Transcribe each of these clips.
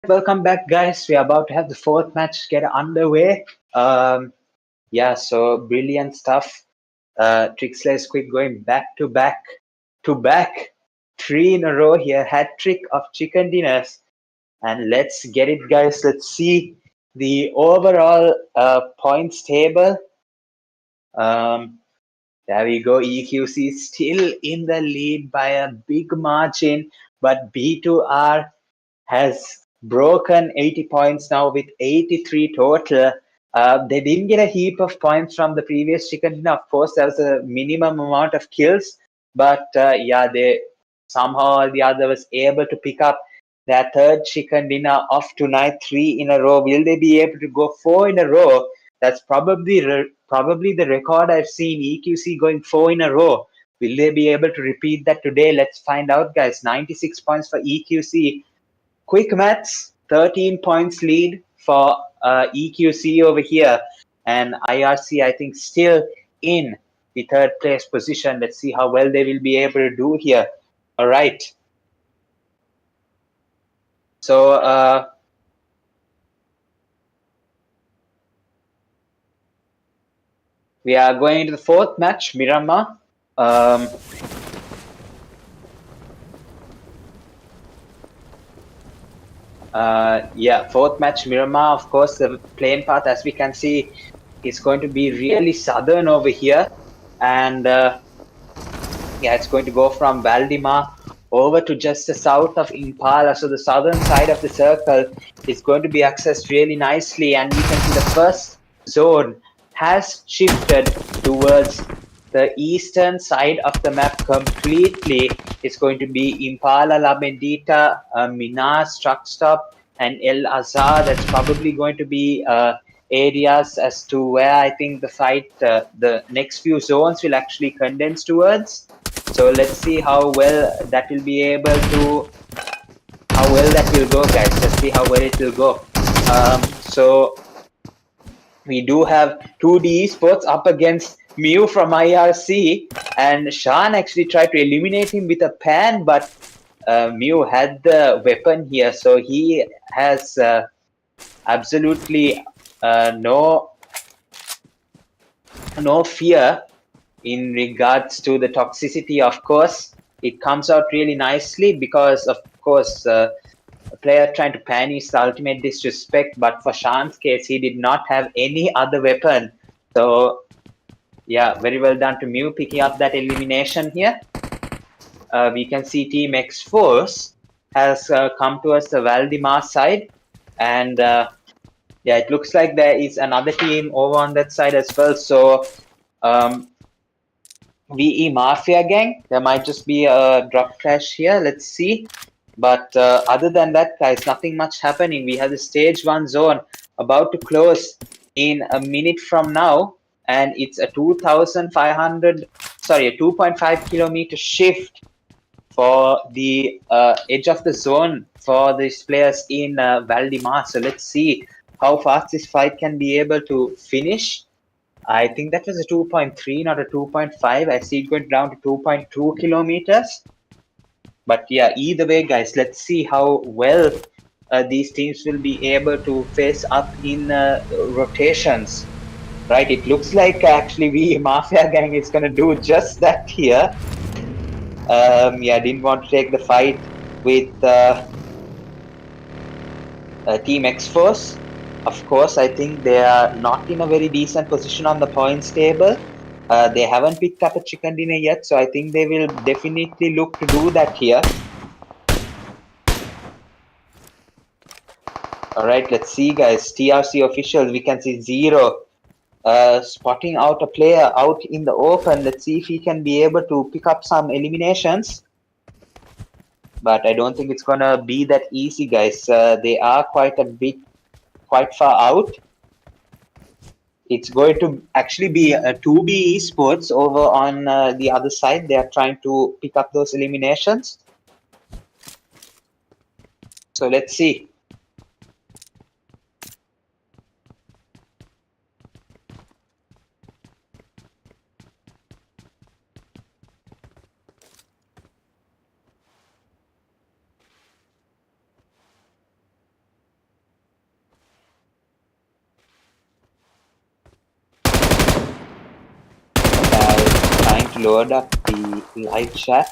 Welcome back, guys. We are about to have the fourth match get underway. So brilliant stuff. Trixler is quick going back to back to back, three in a row here. Hat trick of chicken dinners. And let's get it, guys. Let's see the overall points table. There we go. EQC still in the lead by a big margin, but B2R has broken 80 points now with 83 total. They didn't get a heap of points from the previous chicken dinner. Of course, there was a minimum amount of kills, but they somehow or the other was able to pick up their third chicken dinner of tonight, three in a row. Will they be able to go four in a row? That's probably the record I've seen. EQC going four in a row. Will they be able to repeat that today? Let's find out, guys. 96 points for EQC. Quick maths, 13 points lead for EQC over here, and IRC, I think, still in the third place position. Let's see how well they will be able to do here. All right. So we are going into the fourth match, Miramar. Fourth match, Miramar. Of course, the plane path, as we can see, is going to be really southern over here. And it's going to go from Valdemar over to just the south of Impala. So the southern side of the circle is going to be accessed really nicely. And you can see the first zone has shifted towards the eastern side of the map completely. It's going to be Impala, La Bendita, Minas, Truck Stop, and El Azhar. That's probably going to be areas as to where I think the fight, the next few zones will actually condense towards. So let's see how well that will be able to, how well that will go, guys. Let's see how well it will go. So we do have 2D Esports up against Mew from IRC, and Shan actually tried to eliminate him with a pan, but Mew had the weapon here, so he has absolutely no fear in regards to the toxicity. Of course, it comes out really nicely because, of course, a player trying to pan is the ultimate disrespect, but for Shan's case, he did not have any other weapon. So, yeah, very well done to Mew picking up that elimination here. We can see Team X-Force has come towards the Valdemar side, and it looks like there is another team over on that side as well. So, VE Mafia Gang, there might just be a drop crash here. Let's see. But other than that, guys, nothing much happening. We have the stage 1 zone about to close in a minute from now, and it's a 2.5 kilometer shift for the edge of the zone for these players in Valdemar. So let's see how fast this fight can be able to finish. I think that was a 2.3, not a 2.5. I see it going down to 2.2 kilometers. But yeah, either way, guys, let's see how well these teams will be able to face up in rotations. Right, it looks like actually we Mafia Gang is going to do just that here. Didn't want to take the fight with Team X-Force. Of course, I think they are not in a very decent position on the points table. They haven't picked up a chicken dinner yet, so I think they will definitely look to do that here. All right, let's see, guys. TRC officials, we can see Zero spotting out a player out in the open. Let's see if he can be able to pick up some eliminations. But I don't think it's going to be that easy, guys. They are quite far out. It's going to actually be a 2B Esports over on the other side. They are trying to pick up those eliminations. So let's see. to load up the live chat.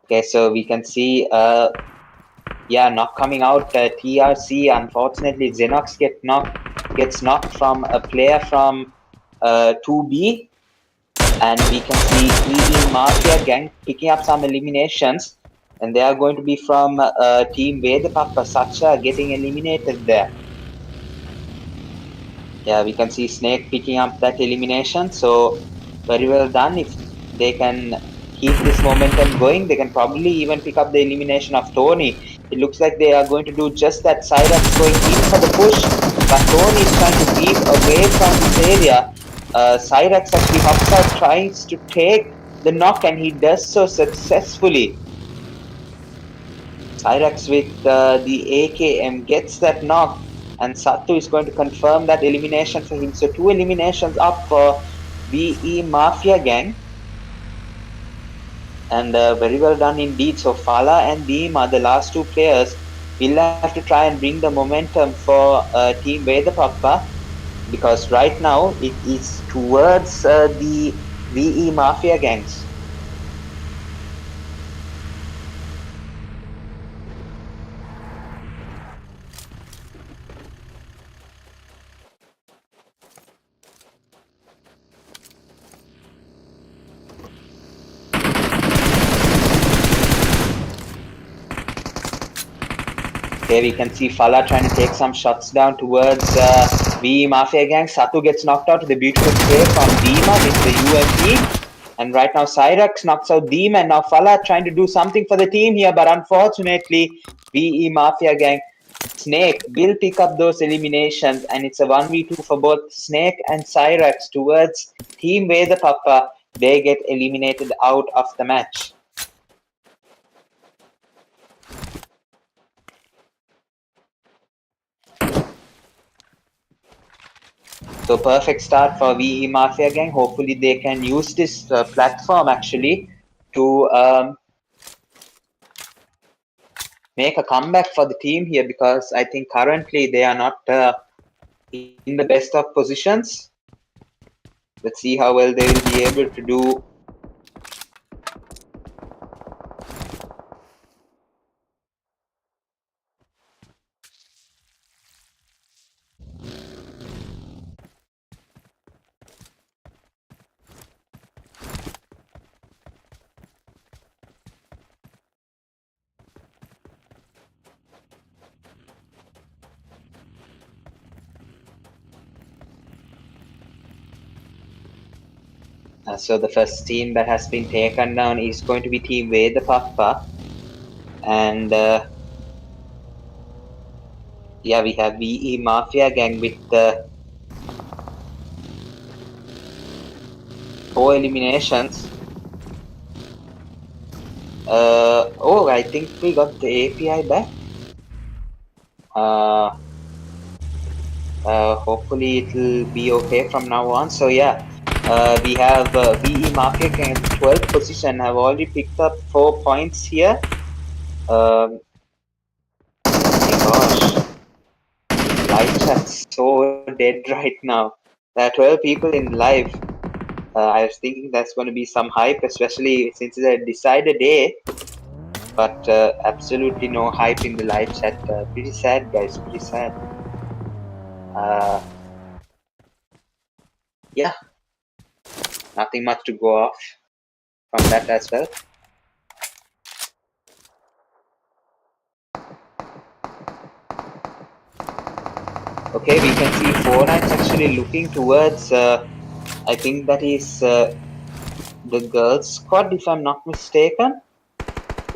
Okay, so we can see, yeah, knock coming out. TRC, unfortunately, Xenox gets knocked from a player from 2B, and we can see EE Mafia Gang picking up some eliminations, and they are going to be from Team Vedapappa Sacha getting eliminated there. Yeah, we can see Snake picking up that elimination, so very well done. If they can keep this momentum going, they can probably even pick up the elimination of Tony. It looks like they are going to do just that. Cyrax going in for the push, but Tony is trying to weave away from this area. Cyrax actually hops out, tries to take the knock, and he does so successfully. Cyrax with the AKM gets that knock, and Satu is going to confirm that elimination for him. So 2 eliminations up for VE Mafia Gang. And very well done indeed. So Fala and Beam are the last 2 players. We'll have to try and bring the momentum for Team Vedapappa, because right now it is towards the VE Mafia Gangs. Here we can see Fala trying to take some shots down towards VE Mafia Gang. Satu gets knocked out with a beautiful spray from Dima with the UMP. And right now Cyrax knocks out Dima, and now Fala trying to do something for the team here, but unfortunately VE Mafia Gang Snake will pick up those eliminations, and it's a 1v2 for both Snake and Cyrax towards Team Vedapappa. They get eliminated out of the match. So perfect start for VE Mafia Gang. Hopefully they can use this platform actually to make a comeback for the team here, because I think currently they are not in the best of positions. Let's see how well they will be able to do. So the first team that has been taken down is going to be Team Vedapappa, and yeah, we have VE Mafia Gang with 4 eliminations. Oh, I think we got the API back. Hopefully it'll be okay from now on. So yeah, we have VE Mafia Gang in 12th position. Have already picked up 4 points here. Oh my gosh, live chat's so dead right now. There are 12 people in live. I was thinking that's going to be some hype, especially since it's a decided day. But absolutely no hype in the live chat. Pretty sad, guys. Pretty sad. Yeah, nothing much to go off from that as well. Okay, we can see 4-9's actually looking towards, I think that is the girls squad, if I'm not mistaken.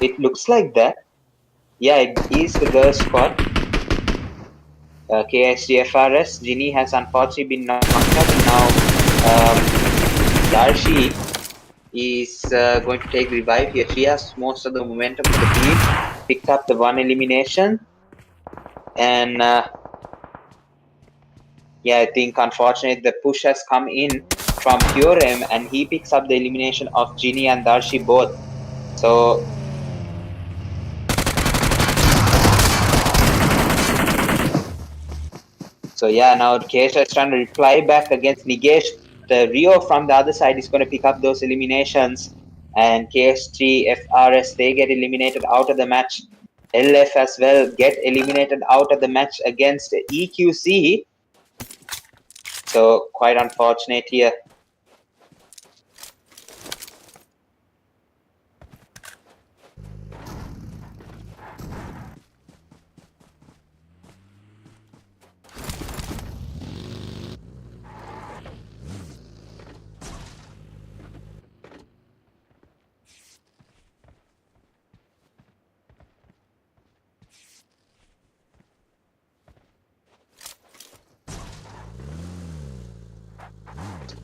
It looks like that. Yeah, it is the girls squad. KSDFRS, Ginny has unfortunately been knocked out, and now Darshi is going to take revive here. She has most of the momentum for the team, picked up the 1 elimination, and yeah, I think unfortunately the push has come in from Purem, and he picks up the elimination of Ginny and Darshi both. So So yeah, now Kesha is trying to reply back against Nigesh, but Rio from the other side is going to pick up those eliminations. And KSG, FRS, they get eliminated out of the match. LF as well get eliminated out of the match against EQC. So quite unfortunate here.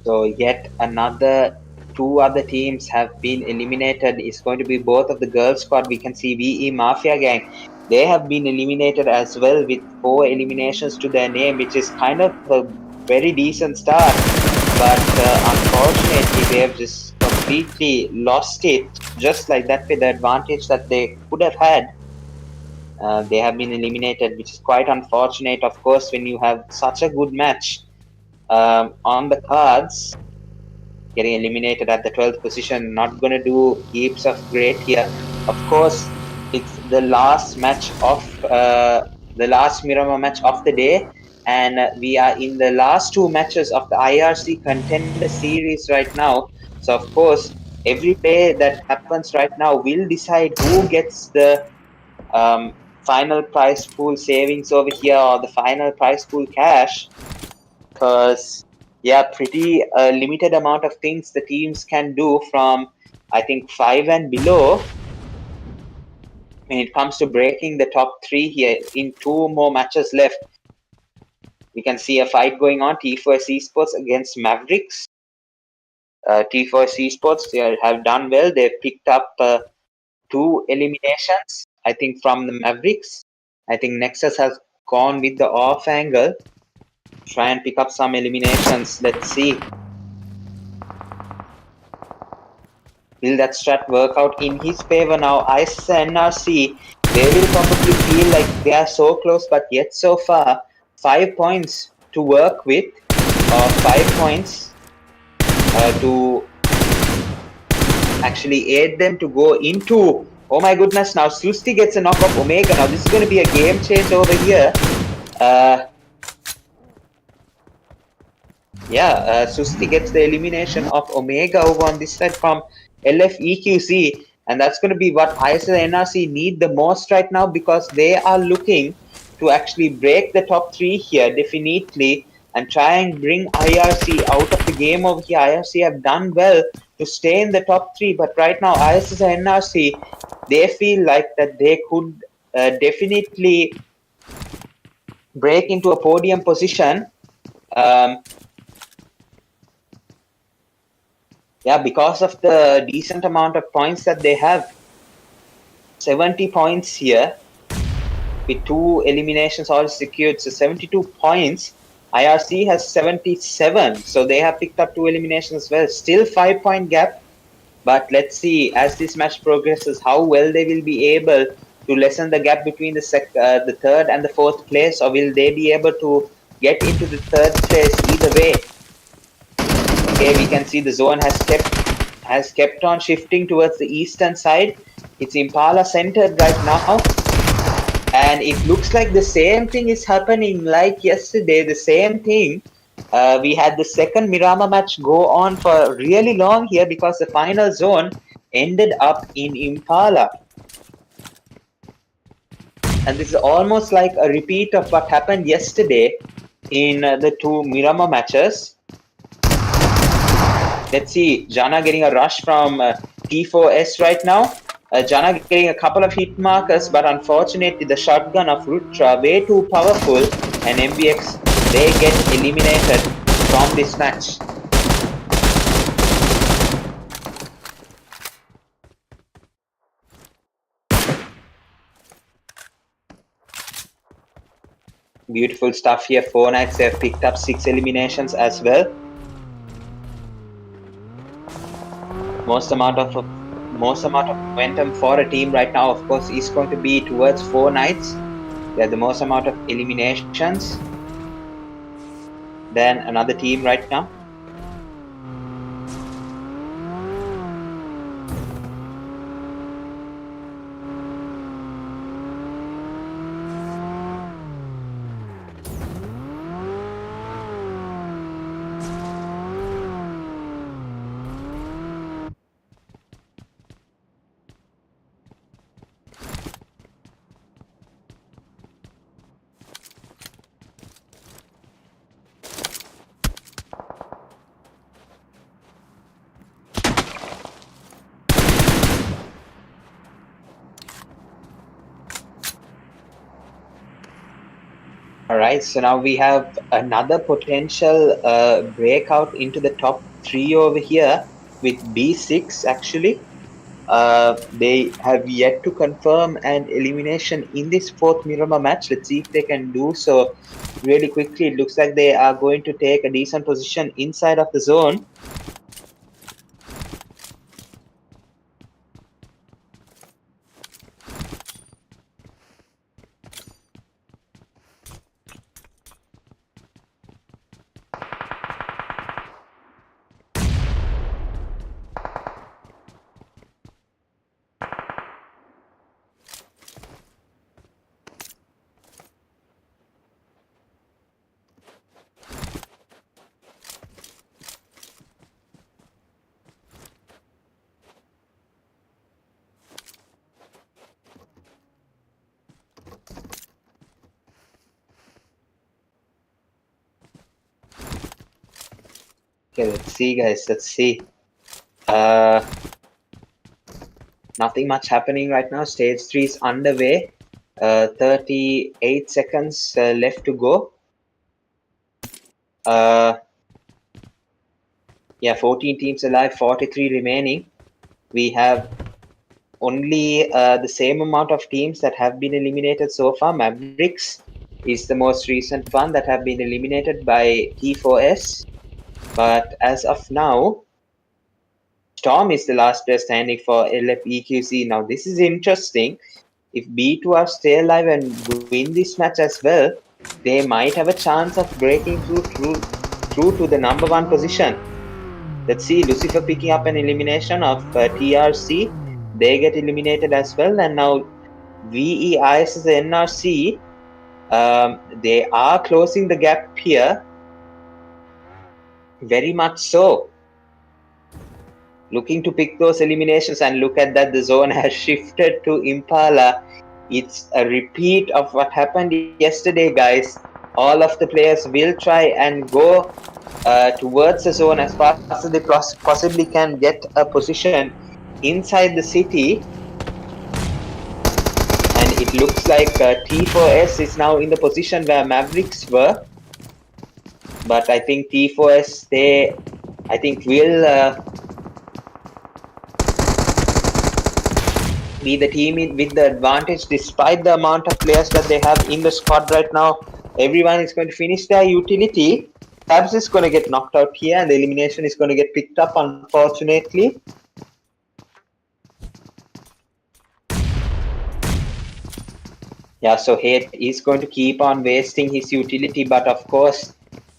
So yet another two other teams have been eliminated. It's going to be both of the girls squad. We can see VE Mafia Gang. They have been eliminated as well with 4 eliminations to their name, which is kind of a very decent start. But unfortunately, they have just completely lost it, just like that with the advantage that they could have had. They have been eliminated, which is quite unfortunate. Of course, when you have such a good match on the cards, getting eliminated at the 12th position, not going to do heaps of great here. Of course, it's the last match of the last Miramar match of the day, and we are in the last 2 matches of the IRC Contender series right now. So, of course, every play that happens right now will decide who gets the final prize pool savings over here or the final prize pool cash, because yeah, pretty limited amount of things the teams can do from I think 5 and below when it comes to breaking the top 3 here. In 2 more matches left, we can see a fight going on, T4S Esports against Mavericks. T4S Esports, they have done well. They've picked up 2 eliminations, I think, from the Mavericks. I think Nexus has gone with the off angle, try and pick up some eliminations. Let's see. Will that strat work out in his favor now? ISIS and NRC, they will probably feel like they are so close, but yet so far, 5 points to work with, or 5 points to actually aid them to go into. Oh my goodness, now Susti gets a knock off Omega. Now this is going to be a game change over here. Susti gets the elimination of Omega over on this side from LFEQC, and that's going to be what ISL NRC need the most right now, because they are looking to actually break the top 3 here definitely and try and bring IRC out of the game over here. IRC have done well to stay in the top 3, but right now ISL NRC, they feel like that they could definitely break into a podium position. Yeah, because of the decent amount of points that they have. 70 points here with 2 eliminations all secured. So 72 points. IRC has 77. So they have picked up 2 eliminations as well. Still 5-point gap. But let's see as this match progresses how well they will be able to lessen the gap between the 3rd and the 4th place, or will they be able to get into the 3rd place either way. Okay, we can see the zone has kept on shifting towards the eastern side. It's Impala centered right now, and it looks like the same thing is happening like yesterday. The same thing. We had the second Miramar match go on for really long here because the final zone ended up in Impala, and this is almost like a repeat of what happened yesterday in the 2 Miramar matches. Let's see, Jana getting a rush from T4S right now. Jana getting a couple of hit markers, but unfortunately the shotgun of Rutra way too powerful, and MBX, they get eliminated from this match. Beautiful stuff here. 4 Knights have picked up 6 eliminations as well. Most amount of momentum for a team right now, of course, is going to be towards 4 Knights. They have the most amount of eliminations. than another team right now. All right, so now we have another potential breakout into the top three over here with B6 actually. They have yet to confirm an elimination in this fourth Miramar match. Let's see if they can do so really quickly. It looks like they are going to take a decent position inside of the zone. Okay, let's see, guys. Let's see. Nothing much happening right now. Stage 3 is underway. 38 seconds left to go. Yeah, 14 teams alive, 43 remaining. We have only the same amount of teams that have been eliminated so far. Mavericks is the most recent one that have been eliminated by T4S. But as of now, Storm is the last player standing for LFEQC. Now, this is interesting. If B2R stay alive and win this match as well, they might have a chance of breaking through to the number one position. Let's see, Lucifer picking up an elimination of TRC. They get eliminated as well. And now VEIS NRC, they are closing the gap here. Very much so. Looking to pick those eliminations, and look at that, the zone has shifted to Impala. It's a repeat of what happened yesterday, guys. All of the players will try and go towards the zone as fast as they possibly can, get a position inside the city. And it looks like T4S is now in the position where Mavericks were. But I think T4S, I think will be the team with the advantage despite the amount of players that they have in the squad right now. Everyone is going to finish their utility. Tabs is going to get knocked out here, and the elimination is going to get picked up, unfortunately. Yeah, so Hate is going to keep on wasting his utility, but of course,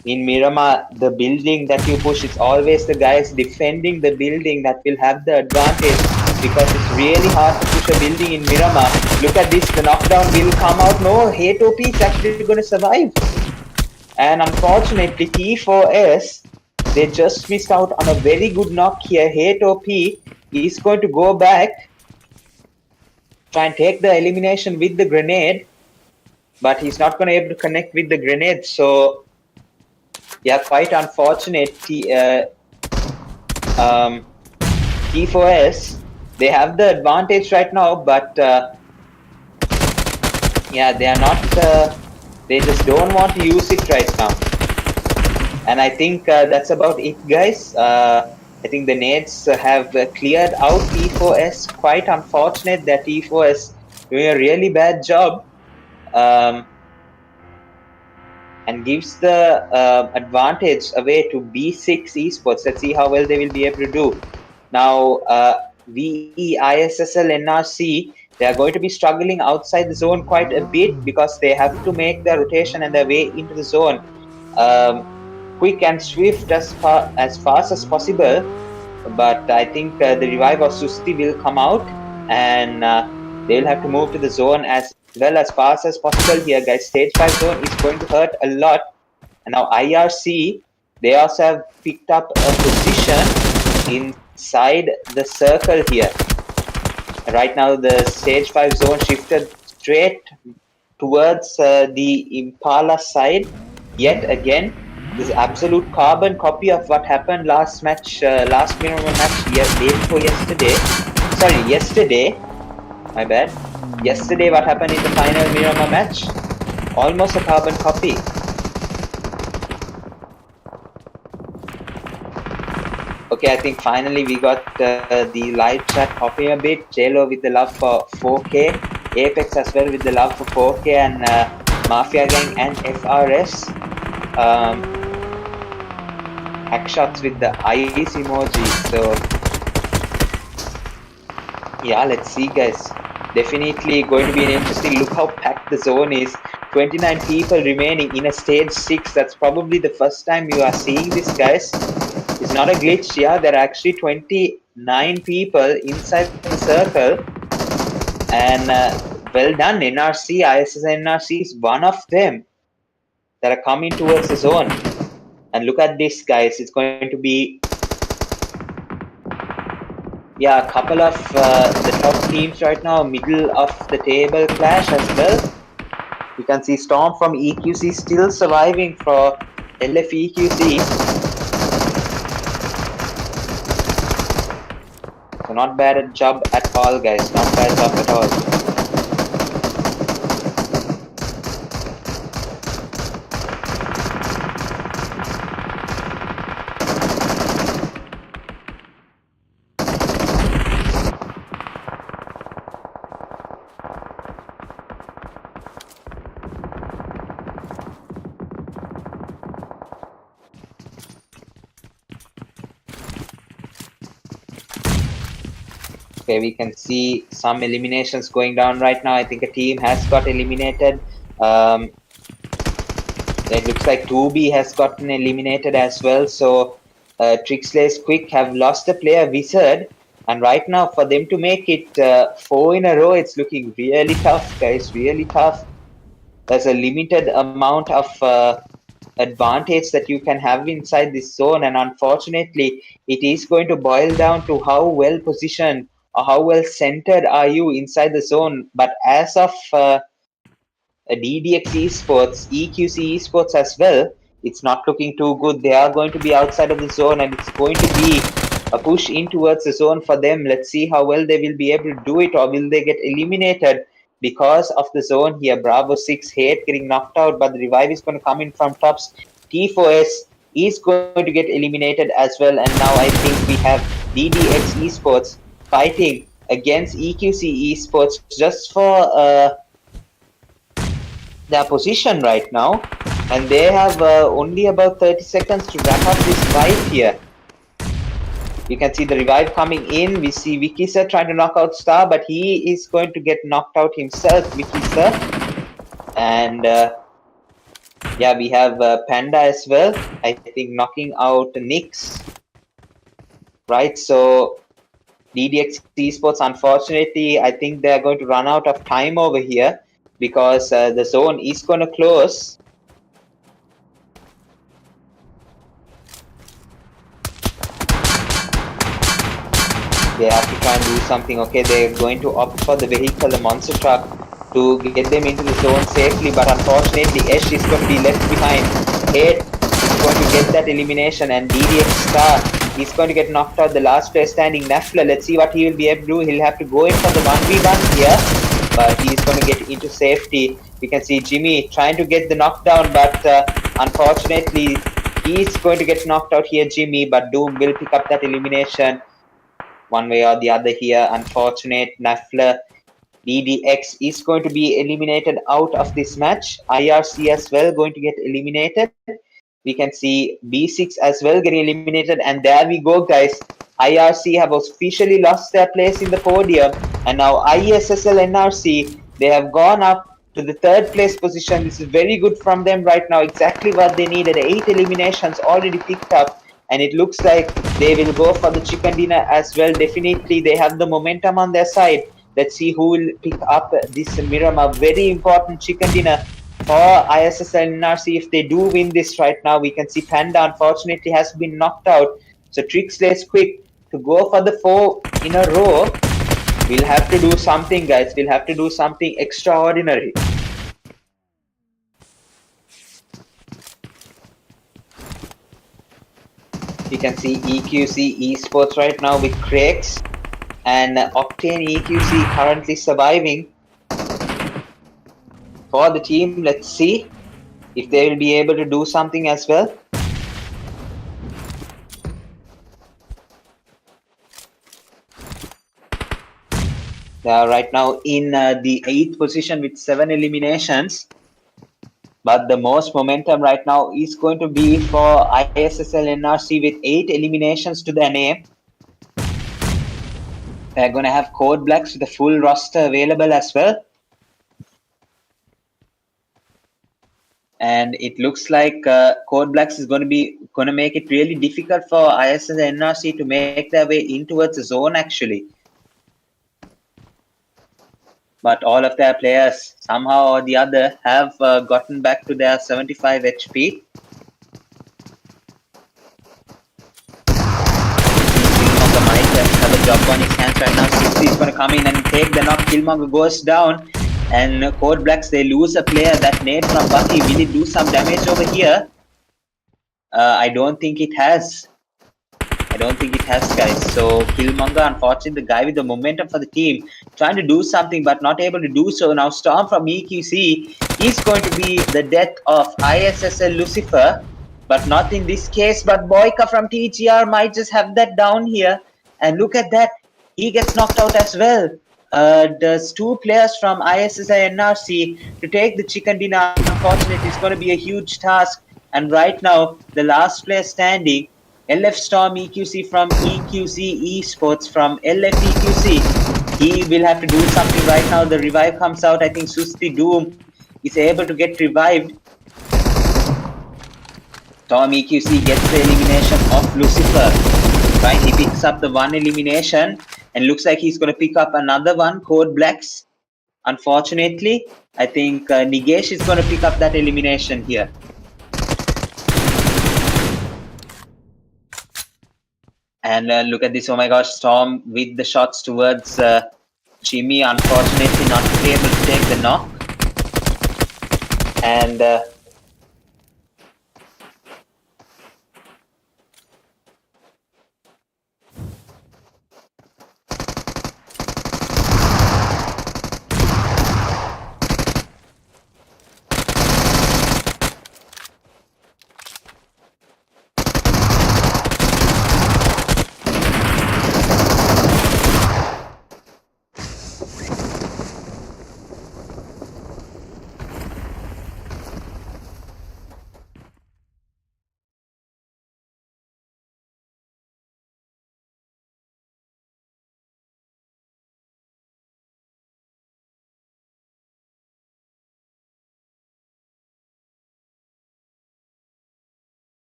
in Miramar, the building that you push, it's always the guys defending the building that will have the advantage, because it's really hard to push a building in Miramar. Look at this, the knockdown will come out. No, Hate OP is actually going to survive. And unfortunately, T4S, they just missed out on a very good knock here. Hate OP is going to go back, try and take the elimination with the grenade, but he's not going to be able to connect with the grenade. So, yeah, quite unfortunate. T4S, they have the advantage right now, but yeah, they are not. They just don't want to use it right now. And I think that's about it, guys. I think the nades have cleared out T4S. Quite unfortunate that T4S doing a really bad job, and gives the advantage away to B6 Esports. Let's see how well they will be able to do. Now, VEISSL NRC, they are going to be struggling outside the zone quite a bit, because they have to make their rotation and their way into the zone. quick and swift as fast as possible. But I think the revive of Susti will come out, and they'll have to move to the zone as well as fast as possible here, guys. Stage 5 zone is going to hurt a lot. And now IRC, they also have picked up a position inside the circle here. Right now, the stage 5 zone shifted straight towards the Impala side. Yet again, this absolute carbon copy of what happened last match, last Miramar match, day before yesterday. Sorry, yesterday. My bad. Yesterday, what happened in the final Miramar match? Almost a carbon copy. Okay, I think finally we got the live chat popping a bit. JLo with the love for 4K, Apex as well with the love for 4K, and Mafia Gang and FRS. Hack shots with the ice emoji. So yeah, let's see, guys. Definitely going to be an interesting look how packed the zone is. 29 people remaining in a stage 6. That's probably the first time you are seeing this, guys. It's not a glitch. Yeah, there are actually 29 people inside the circle. And well done, NRC. ISS NRC is one of them that are coming towards the zone. And look at this, guys. It's going to be, yeah, a couple of the top teams right now, middle of the table clash as well. You can see Storm from EQC still surviving for LF EQC. So not bad job at all, guys. Not bad job at all. Okay, we can see some eliminations going down right now. I think a team has got eliminated. It looks like 2B has gotten eliminated as well. So Trixlay's Quick have lost a player, Wizard. And right now, for them to make it 4 in a row, it's looking really tough, guys. Really tough. There's a limited amount of advantage that you can have inside this zone, and unfortunately it is going to boil down to how well positioned or how well centered are you inside the zone. But as of DDX Esports, EQC Esports as well, it's not looking too good. They are going to be outside of the zone, and it's going to be a push in towards the zone for them. Let's see how well they will be able to do it, or will they get eliminated because of the zone here. Bravo 6 Hate getting knocked out, but the revive is going to come in from tops. T4S is going to get eliminated as well, and now I think we have DDX Esports fighting against EQC Esports just for their position right now, and they have only about 30 seconds to wrap up this fight here. You can see the revive coming in. We see Wikisa trying to knock out Star, but he is going to get knocked out himself, Wikisa. And yeah, we have Panda as well, I think, knocking out Nyx. Right, so DDX Esports, unfortunately, I think they're going to run out of time over here because the zone is going to close. They have to try and do something. Okay, they're going to opt for the vehicle, the monster truck, to get them into the zone safely, but unfortunately Ash is going to be left behind. Hate is going to get that elimination, and DDX Star is going to get knocked out. The last player standing, Nafla, let's see what he will be able to do. He'll have to go in for the 1v1 here, but he's going to get into safety. You can see Jimmy trying to get the knockdown, but unfortunately he's going to get knocked out here, Jimmy, but Doom will pick up that elimination one way or the other here. Unfortunate. Nafla, DDX is going to be eliminated out of this match. IRC as well going to get eliminated. We can see B6 as well getting eliminated, and there we go, guys. IRC have officially lost their place in the podium, and now ISSL NRC, they have gone up to the third place position. This is very good from them right now. Exactly what they needed. 8 eliminations already picked up, and it looks like they will go for the chicken dinner as well. Definitely, they have the momentum on their side. Let's see who will pick up this Miramar. Very important chicken dinner for ISSL NRC. If they do win this right now, we can see Panda unfortunately has been knocked out. So Trixley is quick to go for the 4 in a row. We'll have to do something, guys. We'll have to do something extraordinary. You can see EQC Esports right now with Crakes and Octane EQC currently surviving for the team. Let's see if they will be able to do something as well. They are right now in the 8th position with 7 eliminations. But the most momentum right now is going to be for ISSL NRC with 8 eliminations to their name. They're going to have Code Blacks with the full roster available as well. And it looks like Code Blacks is going to make it really difficult for ISSL NRC to make their way in towards the zone actually. But all of their players somehow or the other have gotten back to their 75 HP. Killmonger might have a job on his hands right now. 60 is going to come in and take the knock. Killmonger goes down. And Code Blacks, they lose a player. That nade from Bucky, will it do some damage over here? I don't think it has. I don't think it has, guys. So Killmonger, unfortunately, the guy with the momentum for the team, trying to do something but not able to do so. Now Storm from EQC is going to be the death of ISSL Lucifer, but not in this case. But Boyka from TGR might just have that down here. And look at that. He gets knocked out as well. There's 2 players from ISSI NRC to take the chicken dinner. Unfortunately, it's going to be a huge task. And right now, the last player standing, LF Storm EQC from EQC Esports from LF EQC. He will have to do something right now. The revive comes out. I think Susti Doom is able to get revived. Storm EQC gets the elimination of Lucifer. Right, he picks up the 1 elimination and looks like he's going to pick up another one, Code Blacks. Unfortunately, I think Nigesh is going to pick up that elimination here. And look at this, oh my gosh, Storm with the shots towards Jimmy, unfortunately not able to take the knock. And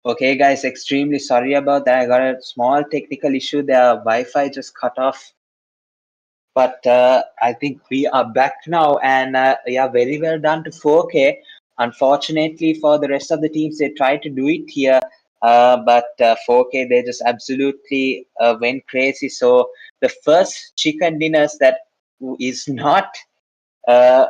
okay, guys, extremely sorry about that. I got a small technical issue there. Wi-Fi just cut off. But I think we are back now, and yeah, very well done to 4K. Unfortunately, for the rest of the teams, they tried to do it here, but 4K, they just absolutely went crazy. So the first chicken dinners that is not uh,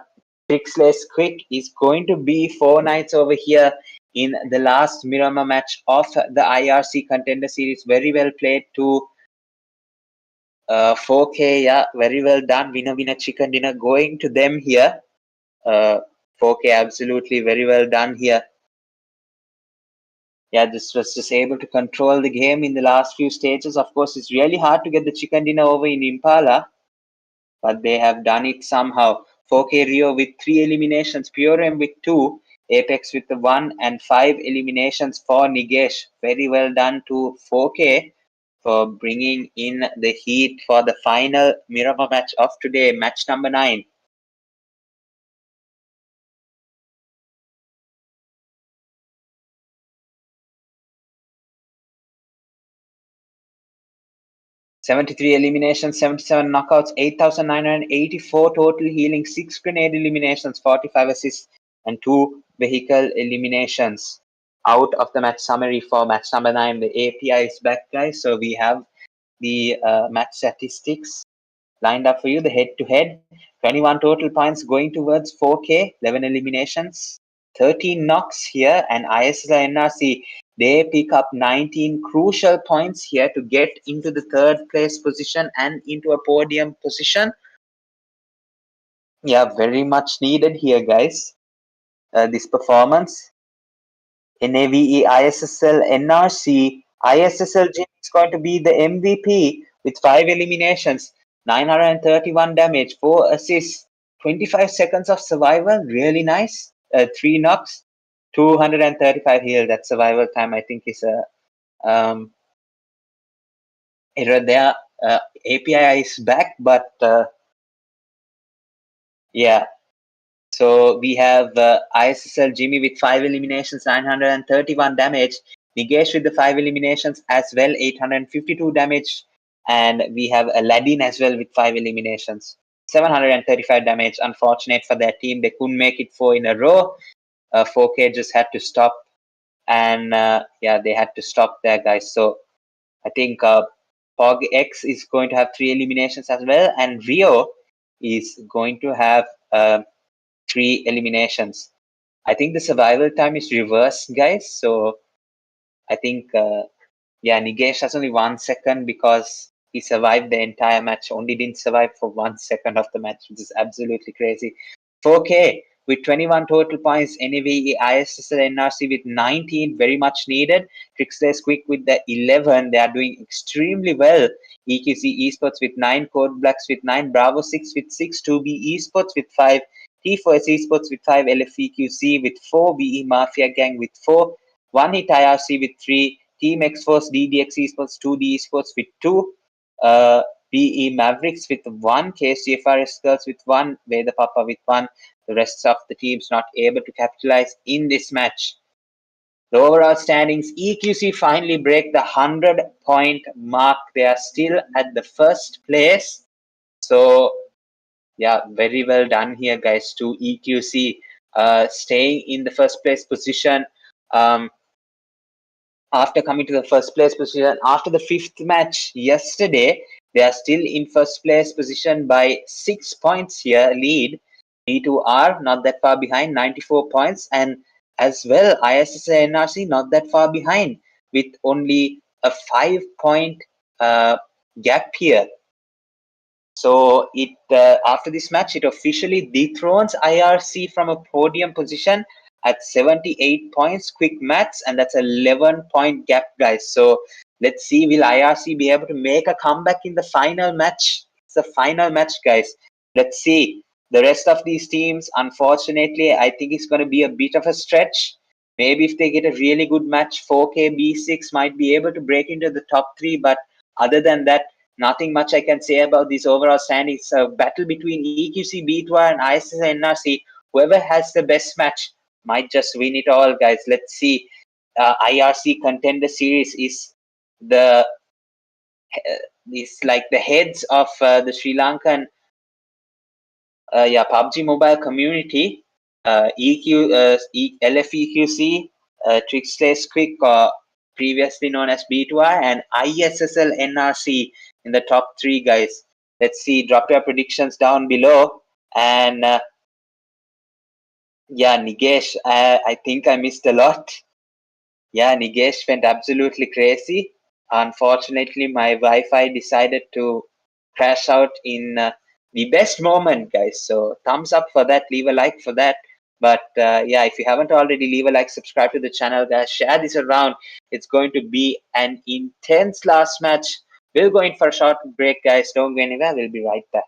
Pixless Quick is going to be 4 nights over here in the last Miramar match of the IRC Contender Series. Very well played to 4K, yeah, very well done. Winner, winner, chicken dinner going to them here. 4K, absolutely very well done here. Yeah, this was just able to control the game in the last few stages. Of course, it's really hard to get the chicken dinner over in Impala, but they have done it somehow. 4K Rio with 3 eliminations, Pure M with 2, Apex with the 1 and 5 eliminations for Nigesh. Very well done to 4K for bringing in the heat for the final Miramar match of today, match number 9. 73 eliminations, 77 knockouts, 8,984 total healing, 6 grenade eliminations, 45 assists, and 2 vehicle eliminations. Out of the match summary for match number 9, the API is back, guys. So we have the match statistics lined up for you. The head-to-head, 21 total points going towards 4K, 11 eliminations, 13 knocks here, and ISSL NRC, they pick up 19 crucial points here to get into the third place position and into a podium position. Yeah, very much needed here, guys. This performance. NAVE, ISSL, NRC, ISSL Gym is going to be the MVP with 5 eliminations, 931 damage, 4 assists, 25 seconds of survival, really nice. 3 knocks, 235 heal. That survival time, I think, is a error there. API is back, but yeah. So we have ISSL Jimmy with 5 eliminations, 931 damage. Nigesh with the 5 eliminations as well, 852 damage. And we have Aladdin as well with 5 eliminations, 735 damage. Unfortunate for their team, they couldn't make it 4 in a row. 4K just had to stop. And yeah, they had to stop there, guys. So I think Pubgm is going to have 3 eliminations as well. And Rio is going to have 3 eliminations. I think the survival time is reversed, guys. So I think, yeah, Nigesh has only 1 second because he survived the entire match. Only didn't survive for 1 second of the match, which is absolutely crazy. 4K with 21 total points. NAVE, ISSL, NRC with 19, very much needed. Tricksters Quick with the 11. They are doing extremely well. EQC Esports with 9, Code Blacks with 9, Bravo 6 with 6, 2B Esports with 5, T4S Esports with 5, LFEQC with 4, BE Mafia Gang with 4, One Hit IRC with 3, Team X-Force DDX Esports, 2D Esports with 2, BE Mavericks with 1, KSGFRS Girls with 1, Veda Papa with 1. The rest of the teams not able to capitalize in this match. The overall standings, EQC finally break the 100-point mark. They are still at the first place. So yeah, very well done here, guys, to EQC, staying in the first place position. After coming to the first place position, after the 5th match yesterday, they are still in first place position by 6 points here lead. D2R not that far behind, 94 points, and as well ISSL NRC not that far behind with only a 5-point gap here. So it after this match, it officially dethrones IRC from a podium position at 78 points. Quick maths, and that's a 11-point gap, guys. So let's see, will IRC be able to make a comeback in the final match? It's the final match, guys. Let's see. The rest of these teams, unfortunately, I think it's going to be a bit of a stretch. Maybe if they get a really good match, 4K B6 might be able to break into the top 3, but other than that, nothing much I can say about this overall standing. It's a battle between EQC, B2R, and ISSL NRC. Whoever has the best match might just win it all, guys. Let's see. IRC Contender Series is the like the heads of the Sri Lankan PUBG mobile community. LFEQC, Tricksters Quick, previously known as B2R, and ISSL NRC in the top 3, guys. Let's see, drop your predictions down below. And yeah, Nigesh, I think I missed a lot. Yeah, Nigesh went absolutely crazy. Unfortunately, my Wi-Fi decided to crash out in the best moment, guys. So thumbs up for that, leave a like for that. But yeah, if you haven't already, leave a like, subscribe to the channel, guys. Share this around. It's going to be an intense last match. We'll go in for a short break, guys. Don't go anywhere. We'll be right back.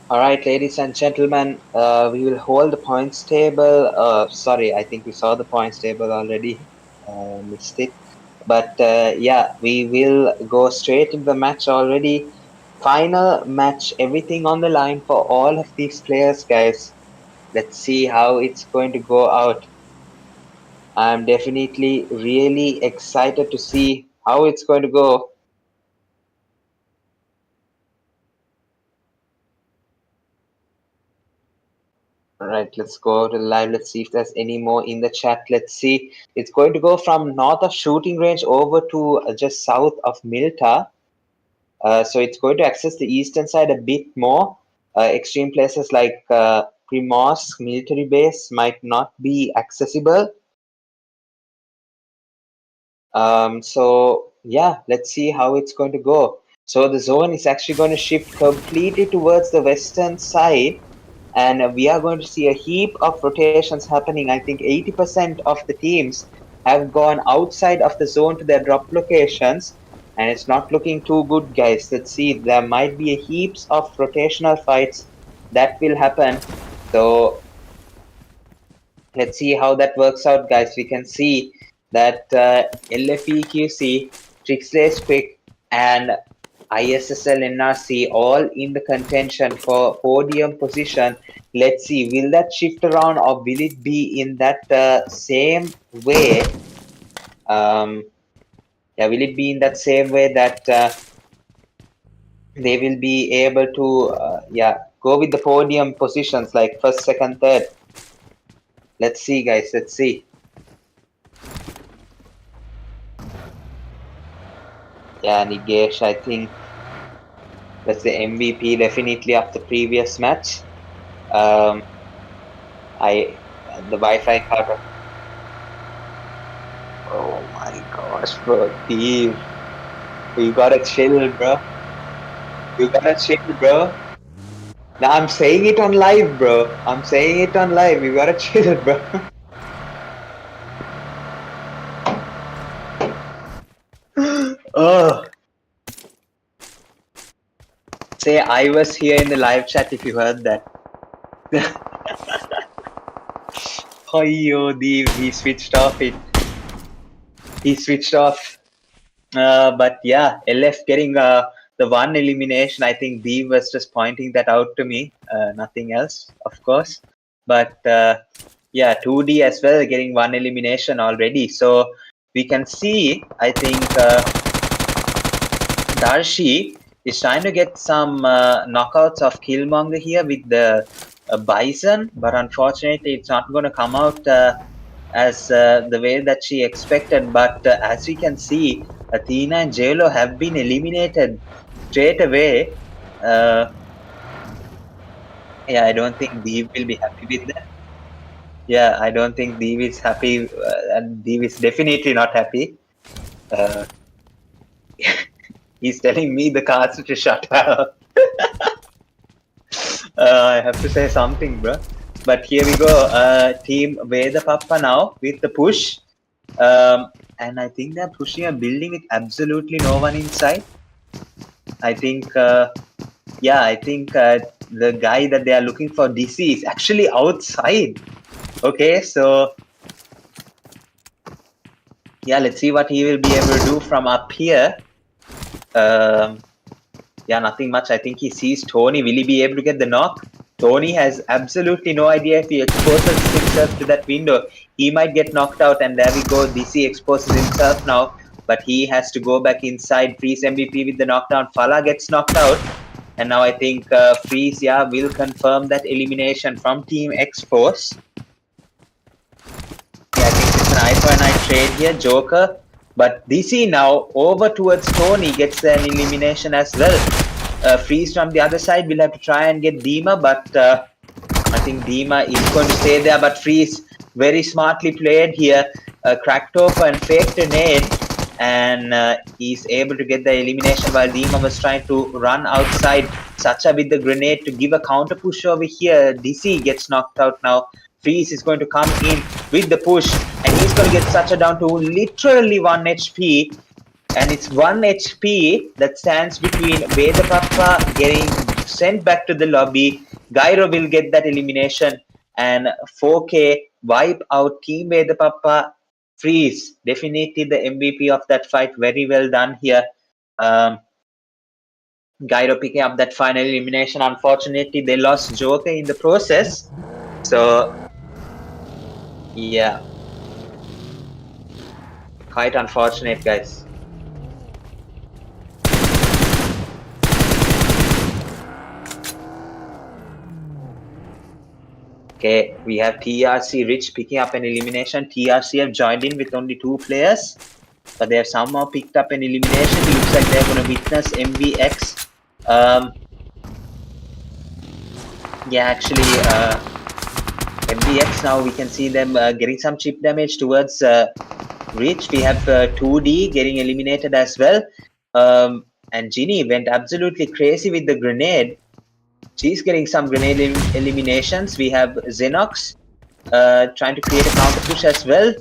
All right, ladies and gentlemen, we will hold the points table. Sorry, I think we saw the points table already. Missed it. But yeah, we will go straight into the match already. Final match, everything on the line for all of these players, guys. Let's see how it's going to go out. I'm definitely really excited to see how it's going to go. All right, let's go to live. Let's see if there's any more in the chat. Let's see. It's going to go from north of shooting range over to just south of Milta. So it's going to access the eastern side a bit more. Extreme places like Primorsk military base might not be accessible. So yeah, let's see how it's going to go. So the zone is actually going to shift completely towards the western side, and we are going to see a heap of rotations happening. I think 80% of the teams have gone outside of the zone to their drop locations, and it's not looking too good, guys. Let's see, there might be a heaps of rotational fights that will happen. So let's see how that works out, guys. We can see that LFEQC, Trixlace Quick, and ISSL NRC all in the contention for podium position. Let's see, will that shift around or will it be in that same way? Yeah, will it be in that same way that they will be able to, yeah, go with the podium positions like first, second, third? Let's see, guys. Let's see. Yeah, Nigesh, I think that's the MVP definitely of the previous match. The Wi-Fi card. Oh my gosh, bro, Steve, you gotta chill, bro. You gotta chill, bro. Now I'm saying it on live, bro. I'm saying it on live. You gotta chill, bro. Oh, say I was here in the live chat if you heard that. Oh, Deep, he switched off it. He switched off. But yeah, LF getting the one elimination. I think Deep was just pointing that out to me. Nothing else, of course. But yeah, 2D as well getting one elimination already. So we can see, I think Darshi is trying to get some knockouts of Killmonger here with the Bison, but unfortunately it's not going to come out as the way that she expected. But as we can see, Athena and JLo have been eliminated straight away. Yeah, I don't think Deep will be happy with that. Yeah, I don't think Deep is happy, and Deep is definitely not happy. Uh, he's telling me the cards to shut up. I have to say something, bro. But here we go. Team Veda Papa now with the push. And I think they're pushing a building with absolutely no one inside. I think, yeah, I think the guy that they are looking for, DC, is actually outside. Okay, so yeah, let's see what he will be able to do from up here. Yeah, nothing much. I think he sees Tony. Will he be able to get the knock? Tony has absolutely no idea if he exposes himself to that window. He might get knocked out, and there we go. DC exposes himself now, but he has to go back inside. Freeze MVP with the knockdown. Fala gets knocked out, and now I think Freeze, yeah, will confirm that elimination from Team X-Force. Yeah, I think it's an eye for an eye trade here, Joker. But DC now over towards Tony gets an elimination as well. Freeze from the other side will have to try and get Dima, but I think Dima is going to stay there. But Freeze very smartly played here, cracked open and faked a nade, and he's able to get the elimination while Dima was trying to run outside. Sacha with the grenade to give a counter push over here. DC gets knocked out now. Freeze is going to come in with the push, and he's going to get Sacha down to literally 1 HP. And it's 1 HP that stands between Vedapappa getting sent back to the lobby. Gyro will get that elimination, and 4K wipe out Team Vedapapa. Freeze, definitely the MVP of that fight. Very well done here. Gyro picking up that final elimination. Unfortunately, they lost Joker in the process. So, yeah. Quite unfortunate, guys. Okay, we have TRC Rich picking up an elimination. TRC have joined in with only 2 players, but they have somehow picked up an elimination. It looks like they're going to witness MVX. Yeah, actually, MVX now we can see them getting some chip damage towards Rich. We have 2D getting eliminated as well. And Ginny went absolutely crazy with the grenade. She's getting some grenade eliminations. We have Xenox trying to create a counter push as well.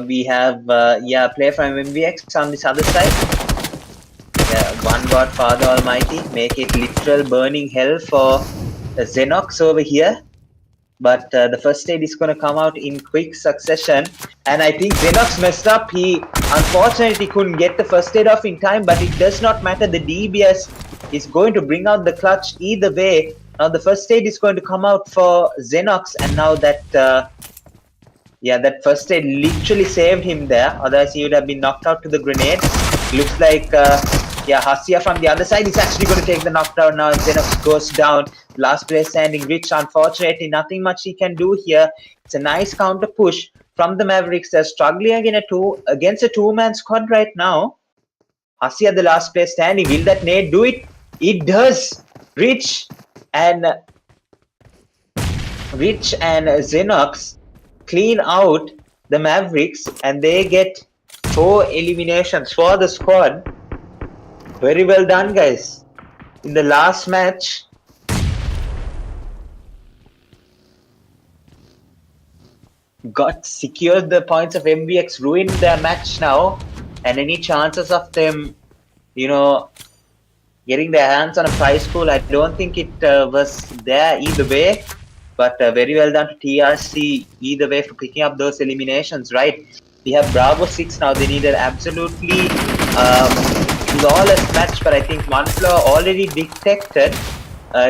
We have player from MVX on this other side. One God Father Almighty, make it literal burning hell for Xenox over here. But the first aid is going to come out in quick succession. And I think Xenox messed up. He unfortunately couldn't get the first aid off in time, but it does not matter. The DBS is going to bring out the clutch either way. Now the first aid is going to come out for Xenox, and now that that first aid literally saved him there. Otherwise he would have been knocked out to the grenade. Looks like Hasia from the other side is actually going to take the knockdown now. Xenox goes down. Last player standing, Rich. Unfortunately, nothing much he can do here. It's a nice counter push from the Mavericks. They're struggling against a two-man squad right now. Hasia, the last player standing. Will that nade do it? It does. Rich and Xenox clean out the Mavericks, and they get 4 eliminations for the squad. Very well done, guys. In the last match, secured the points of MVX, ruined their match now, and any chances of them, getting their hands on a prize pool, I don't think it was there either way. But very well done to TRC either way for picking up those eliminations, right? We have Bravo 6 now. They needed absolutely flawless match, but I think one flaw already detected.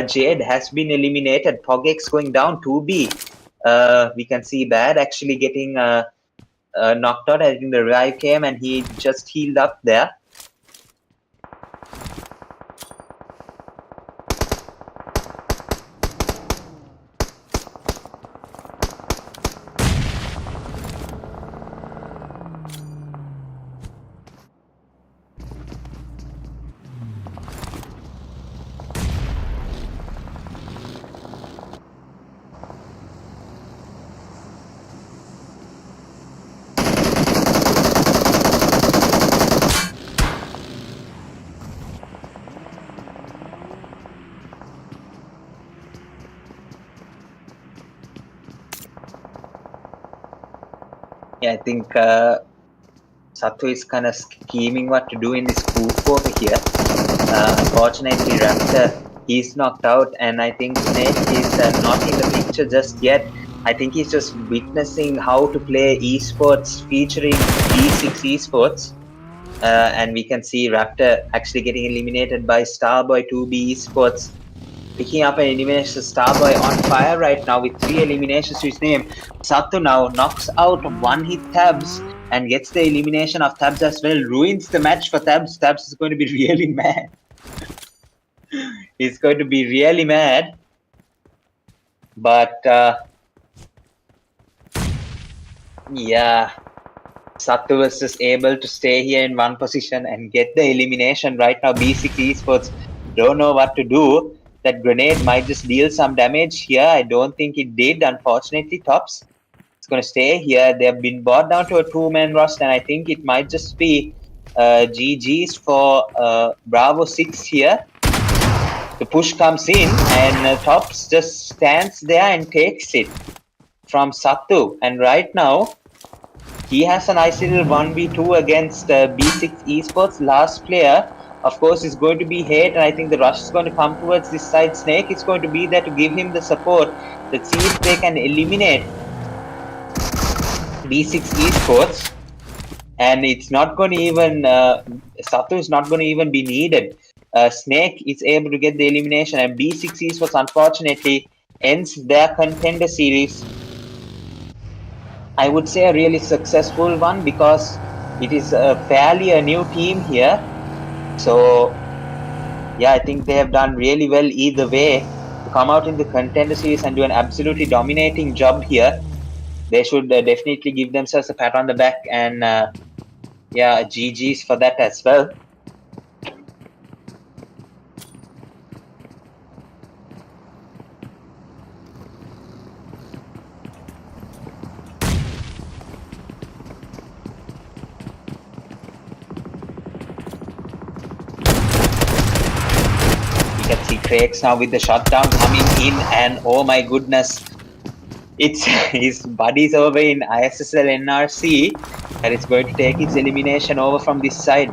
Jade has been eliminated. Pubgm going down 2B. We can see Bad actually getting knocked out. I think the revive came and he just healed up there. Yeah, I think Sathu is kind of scheming what to do in this group over here. Unfortunately, Raptor, he's knocked out, and I think Nate is not in the picture just yet. I think he's just witnessing how to play esports featuring D6 esports. And we can see Raptor actually getting eliminated by Starboy 2B esports. Picking up an elimination. Starboy on fire right now with 3 eliminations to his name. Sathu now knocks out 1 hit Tabs and gets the elimination of Tabs as well. Ruins the match for Tabs. Tabs is going to be really mad. He's going to be really mad. But yeah, Sathu was just able to stay here in one position and get the elimination right now. B6 esports don't know what to do. That grenade might just deal some damage here. I don't think it did, unfortunately. Tops, it's going to stay here. They have been brought down to a 2-man roster, and I think it might just be GG's for Bravo 6 here. The push comes in, and Tops just stands there and takes it from Sathu. And right now, he has a nice little 1v2 against B6 esports. Last player Of course, it's going to be hate, and I think the rush is going to come towards this side. Snake is going to be there to give him the support. Let's see if they can eliminate B6 Esports. And it's not going to even Satu is not going to even be needed. Snake is able to get the elimination, and B6 Esports unfortunately ends their contender series. I would say a really successful one because it is fairly a new team here. So yeah, I think they have done really well either way to come out in the contender series and do an absolutely dominating job here. They should definitely give themselves a pat on the back and yeah, GG's for that as well. You can see Craig's now with the shutdown coming in, and oh my goodness, it's his buddies over in ISSL NRC that is going to take his elimination over from this side.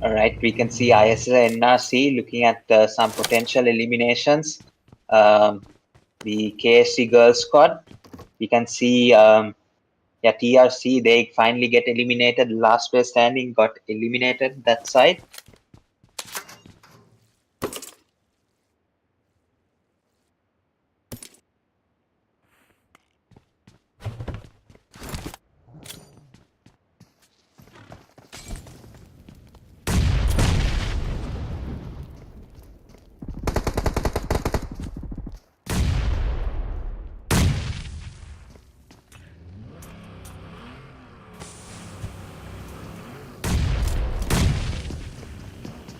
All right, we can see ISSL NRC looking at some potential eliminations. The KSC girls squad, we can see yeah, TRC, they finally get eliminated. Last place standing got eliminated that side.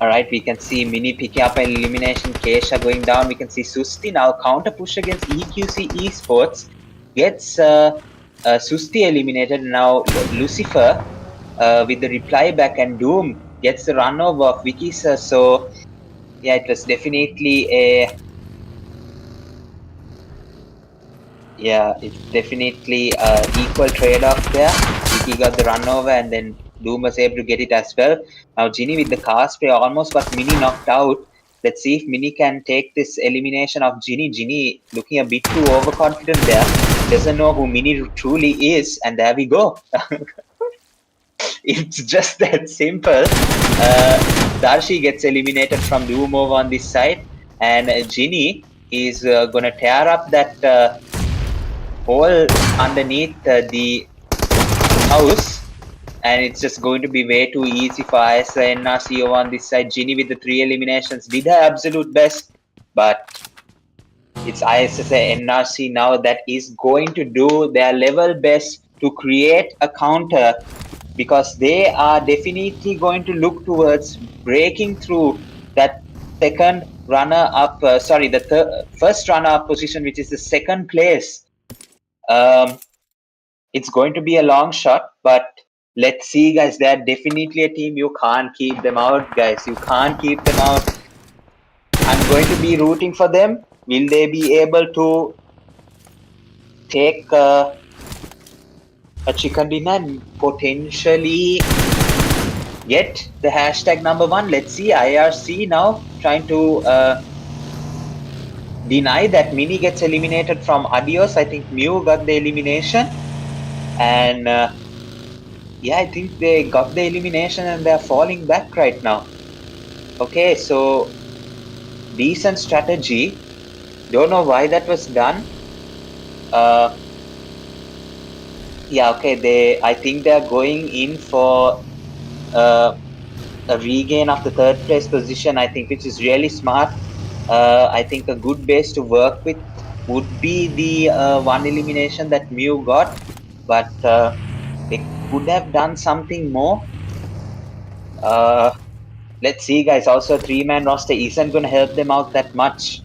All right, we can see Mini picking up an elimination, Kesha going down. We can see Susti now counter push against EQC Esports. Gets Susti eliminated. Now Lucifer with the reply back, and Doom gets the run over of Wikisa. So yeah, it was definitely a it's definitely equal trade-off there. Wiki got the run over, and then Doom was able to get it as well. Now Ginny with the car spray almost got Mini knocked out. Let's see if Mini can take this elimination of Ginny. Ginny looking a bit too overconfident there. Doesn't know who Mini truly is, and there we go. It's just that simple. Darshi gets eliminated from Doom over on this side, and Ginny is gonna tear up that hole underneath the house, and it's just going to be way too easy for ISA NRC over on this side. Ginny with the 3 eliminations did her absolute best, but it's ISSA NRC now that is going to do their level best to create a counter, because they are definitely going to look towards breaking through that second runner up, sorry, the first runner up position, which is the second place. Um, it's going to be a long shot, but let's see, guys. They're definitely a team. You can't keep them out, guys. You can't keep them out. I'm going to be rooting for them. Will they be able to take a chicken dinner and potentially get the hashtag #1? Let's see. IRC now trying to deny that Mini gets eliminated from Adios. I think Mew got the elimination, and yeah, I think they got the elimination and they're falling back right now. Okay, so decent strategy. Don't know why that was done. Yeah, okay. I think they're going in for uh, a regain of the third place position. I think, which is really smart. I think a good base to work with would be the one elimination that Mew got, but they could have done something more. Uh, let's see, guys. Also, a 3-man roster isn't going to help them out that much.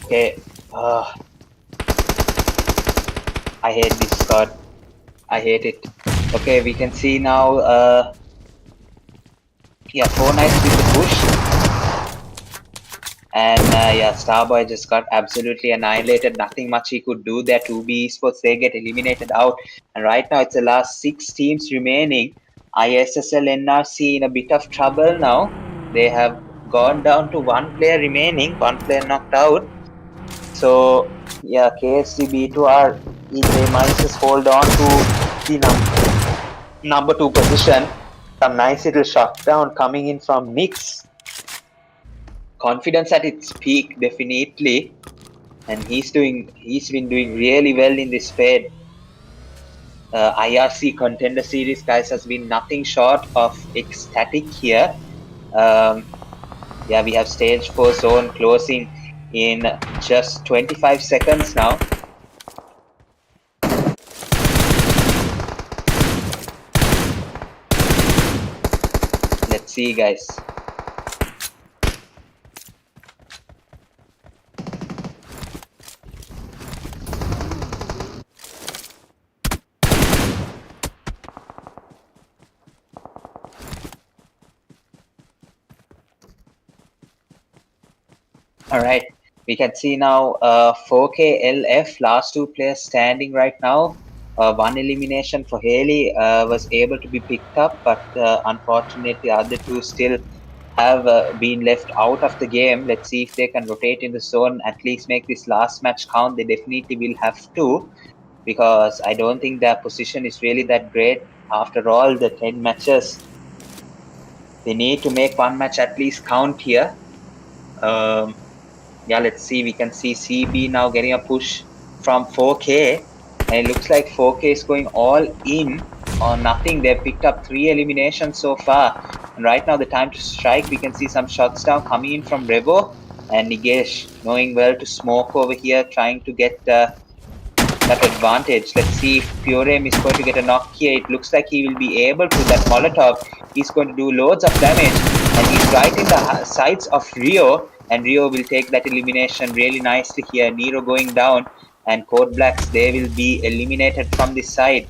Okay. I hate this card. I hate it. Okay, we can see now. Yeah, 4 knights with the push, and yeah, Starboy just got absolutely annihilated. Nothing much he could do there. 2B Esports, they get eliminated out, and right now it's the last 6 teams remaining. ISSL NRC in a bit of trouble now. They have gone down to 1 player remaining. 1 player knocked out. So yeah, KSC B2R, they might just hold on to the number 2 position. Some nice little shutdown coming in from Nix. Confidence at its peak, definitely, and he's been doing really well in this spade. IRC Contender Series, guys, has been nothing short of ecstatic here. Yeah, we have stage 4 zone closing in just 25 seconds now. Let's see, guys. All right, we can see now 4K LF, last 2 players standing right now. 1 elimination for Haley was able to be picked up, but unfortunately, the other 2 still have been left out of the game. Let's see if they can rotate in the zone, at least make this last match count. They definitely will have to, because I don't think their position is really that great. After all, the 10 matches, they need to make 1 match at least count here. Yeah, let's see. We can see CB now getting a push from 4K. And it looks like 4K is going all in or nothing. They've picked up 3 eliminations so far. And right now, the time to strike, we can see some shots down coming in from Revo and Nigesh knowing well to smoke over here, trying to get that advantage. Let's see if Purem is going to get a knock here. It looks like he will be able to. That Molotov, he's going to do loads of damage, and he's right in the sides of Rio, and Rio will take that elimination really nicely here. Nero going down, and Code Blacks, they will be eliminated from this side.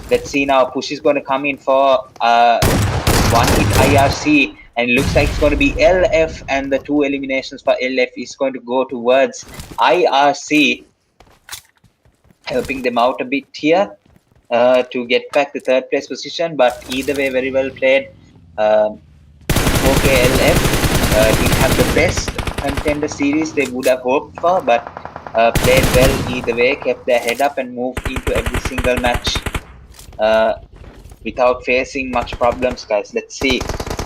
Let's see now. Push is going to come in for 1-hit IRC, and it looks like it's going to be LF, and the 2 eliminations for LF is going to go towards IRC, helping them out a bit here to get back the 3rd place position. But either way, very well played. OKLF didn't have the best contender series they would have hoped for, but played well either way, kept their head up and moved into every single match uh, without facing much problems, guys. Let's see.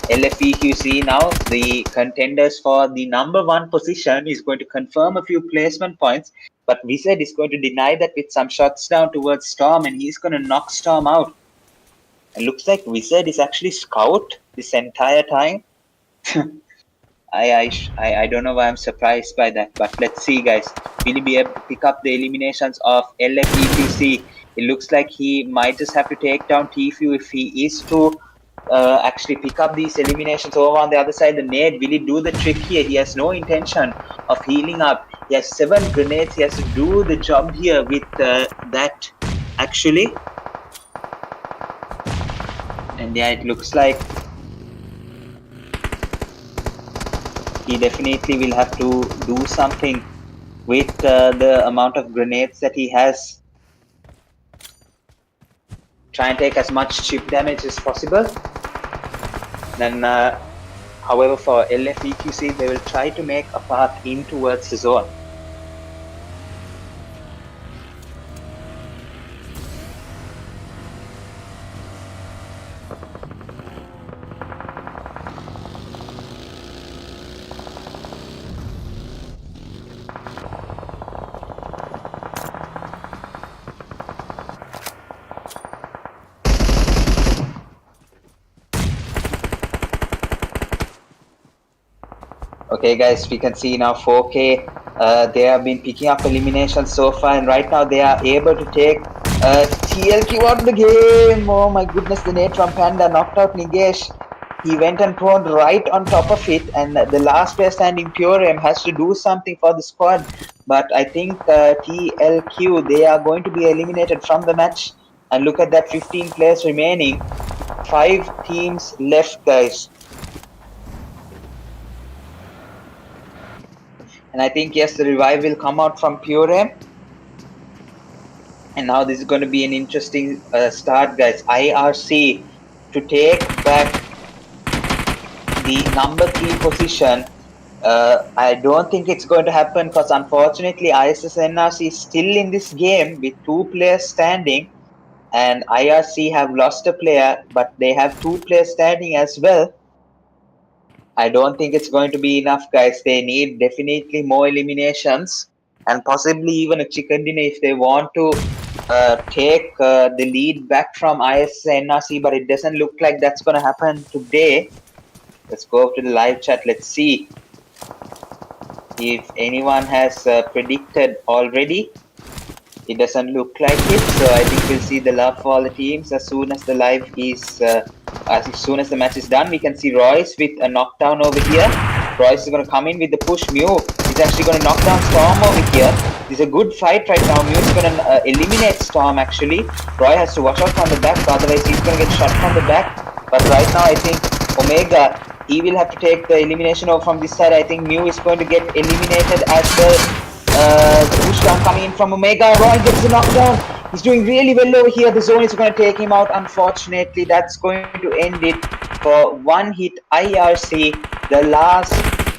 LFEQC now, the contenders for the #1 position, is going to confirm a few placement points, but Wizard is going to deny that with some shots down towards Storm, and he's going to knock Storm out. It looks like Wizard is actually scout this entire time. I don't know why I'm surprised by that, but let's see, guys. Will he be able to pick up the eliminations of LFEQC? It looks like he might just have to take down Tfue if he is to actually pick up these eliminations over on the other side. The nade, will he do the trick here? He has no intention of healing up. He has 7 grenades. He has to do the job here with that, actually. And yeah, it looks like he definitely will have to do something with the amount of grenades that he has. Try and take as much chip damage as possible. Then, however, for LFEQC, they will try to make a path in towards the zone. Okay, guys, we can see now 4K. They have been picking up eliminations so far, and right now they are able to take TLQ out of the game. Oh my goodness, the nade from Panda knocked out Nigesh. He went and prone right on top of it, and the last player standing Purem has to do something for the squad. But I think TLQ, they are going to be eliminated from the match. And look at that, 15 players remaining. 5 teams left, guys. And I think, yes, the revive will come out from Purem. And now this is going to be an interesting start, guys. IRC to take back the #3 position. I don't think it's going to happen because unfortunately ISSNRC is still in this game with 2 players standing, and IRC have lost a player, but they have 2 players standing as well. I don't think it's going to be enough, guys. They need definitely more eliminations and possibly even a chicken dinner if they want to take the lead back from ISNRC, but it doesn't look like that's going to happen today. Let's go to the live chat. Let's see if anyone has predicted already. It doesn't look like it, so I think we'll see the love for all the teams as soon as the live is, as soon as the match is done. We can see Royce with a knockdown over here. Royce is going to come in with the push. Mew is actually going to knock down Storm over here. It's a good fight right now. Mew is going to eliminate Storm actually. Roy has to watch out from the back, otherwise he's going to get shot from the back. But right now I think Omega, he will have to take the elimination over from this side. I think Mew is going to get eliminated as well. The push down coming in from Omega. Roy gets the knockdown. He's doing really well over here. The zone is going to take him out. Unfortunately, that's going to end it for one hit. IRC, the last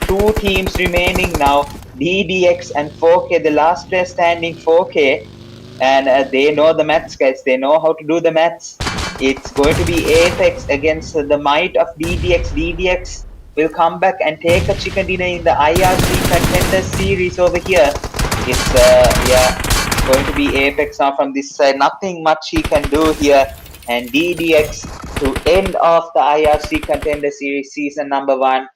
2 teams remaining now, DDX and 4K, the last player standing 4K. And they know the maths, guys. They know how to do the maths. It's going to be Apex against the might of DDX. DDX will come back and take a chicken dinner in the IRC Contender series over here. It's going to be Apex now from this side. Nothing much he can do here. And DDX to end off the IRC Contender series season #1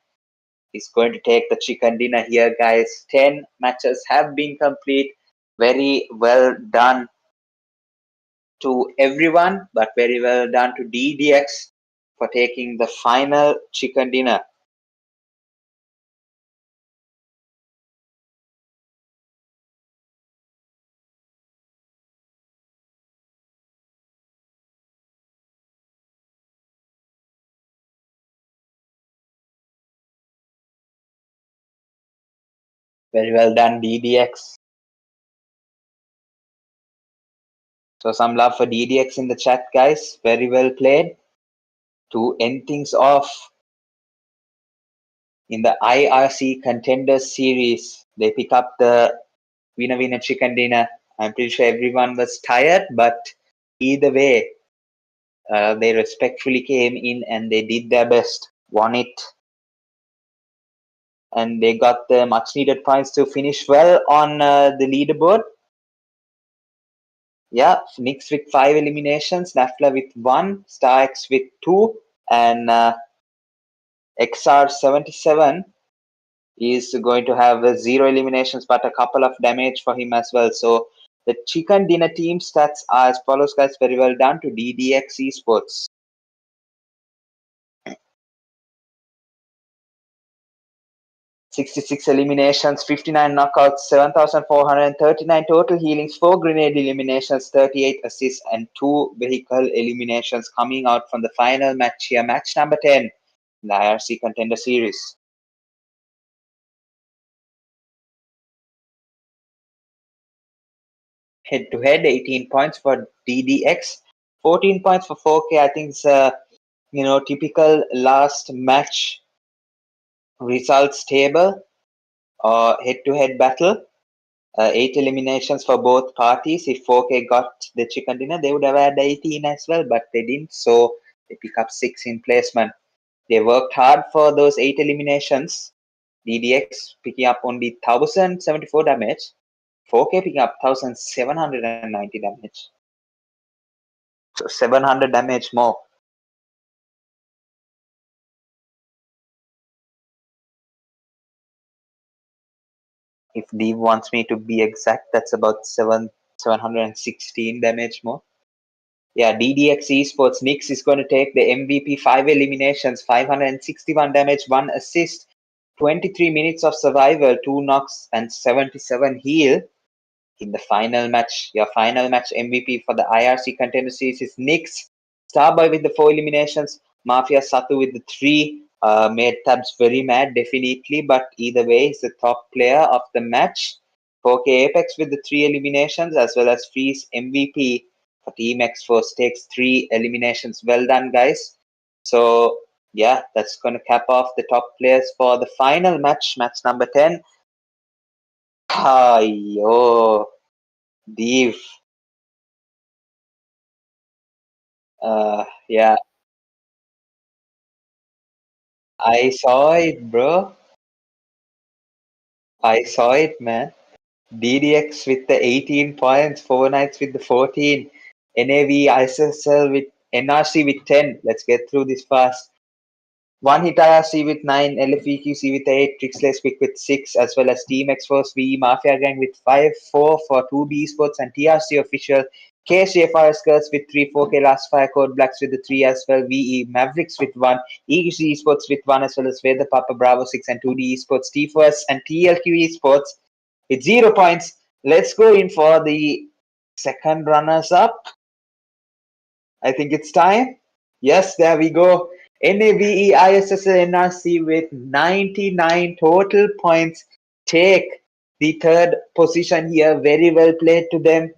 is going to take the chicken dinner here, guys. 10 matches have been complete. Very well done to everyone, but very well done to DDX for taking the final chicken dinner. Very well done, DDX. So some love for DDX in the chat, guys. Very well played. To end things off in the IRC Contenders series, they pick up the winner winner chicken dinner. I'm pretty sure everyone was tired, but either way, they respectfully came in and they did their best, won it, and they got the much needed points to finish well on the leaderboard. Yeah, Knicks with 5 eliminations, Nafla with 1, Star X with 2, and XR77 is going to have 0 eliminations but a couple of damage for him as well. So the chicken dinner team stats are as follows, guys. Very well done to DDX Esports. 66 eliminations, 59 knockouts, 7,439 total healings, 4 grenade eliminations, 38 assists, and 2 vehicle eliminations coming out from the final match here, match number 10 in the IRC Contender Series. Head-to-head, 18 points for DDX, 14 points for 4K. I think it's typical last match results table or head-to-head battle. 8 eliminations for both parties. If 4K got the chicken dinner, they would have had 18 as well, but they didn't, so they pick up 6 in placement. They worked hard for those 8 eliminations. DDX picking up only 1,074 damage. 4K picking up 1,790 damage. So 700 damage more. If Deep wants me to be exact, that's about 716 damage more. Yeah, DDX Esports Knicks is going to take the MVP, 5 eliminations, 561 damage, 1 assist, 23 minutes of survival, 2 knocks, and 77 heal. In the final match, your final match MVP for the IRC Contender Series is Knicks. Starboy with the 4 eliminations, Mafia Satu with the 3. Made Tabs very mad, definitely, but either way, he's the top player of the match. 4K Apex with the 3 eliminations, as well as Freeze MVP for Team X Force takes 3 eliminations. Well done, guys. So, yeah, that's going to cap off the top players for the final match, match number 10. Yo, Dev. Yeah, I saw it, bro. I saw it, man. DDX with the 18 points, 4 Knights with the 14, NAV ISSL with NRC with 10. Let's get through this fast. One hit IRC with 9, LFEQC with 8, Trixless Quick with 6, as well as Team X Force VE Mafia Gang with 5, 4 for 2B Sports and TRC Official, KCFR Skirts with 3, 4K Last Fire Code Blacks with the 3 as well, VE Mavericks with 1, EGC Esports with 1, as well as Weather Papa Bravo 6 and 2D Esports, T1st and TLQ Esports with 0 points. Let's go in for the second runners up. I think it's time. Yes, there we go. NAVE ISSL NRC with 99 total points take the third position here. Very well played to them.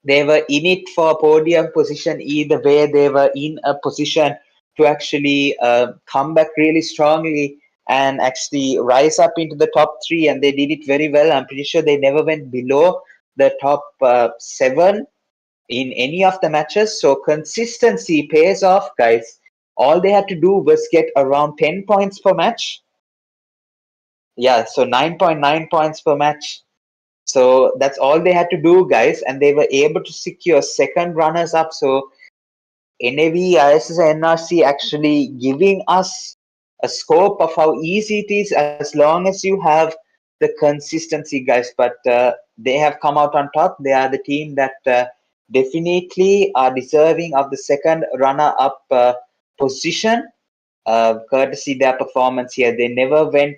They were in it for a podium position either way. They were in a position to actually come back really strongly and actually rise up into the top 3, and they did it very well. I'm pretty sure they never went below the top 7 in any of the matches. So consistency pays off, guys. All they had to do was get around 10 points per match. Yeah, so 9.9 points per match. So that's all they had to do, guys, and they were able to secure second runners up. So NAV, ISS, NRC actually giving us a scope of how easy it is as long as you have the consistency, guys. But they have come out on top. They are the team that definitely are deserving of the second runner-up position, courtesy their performance here. They never went.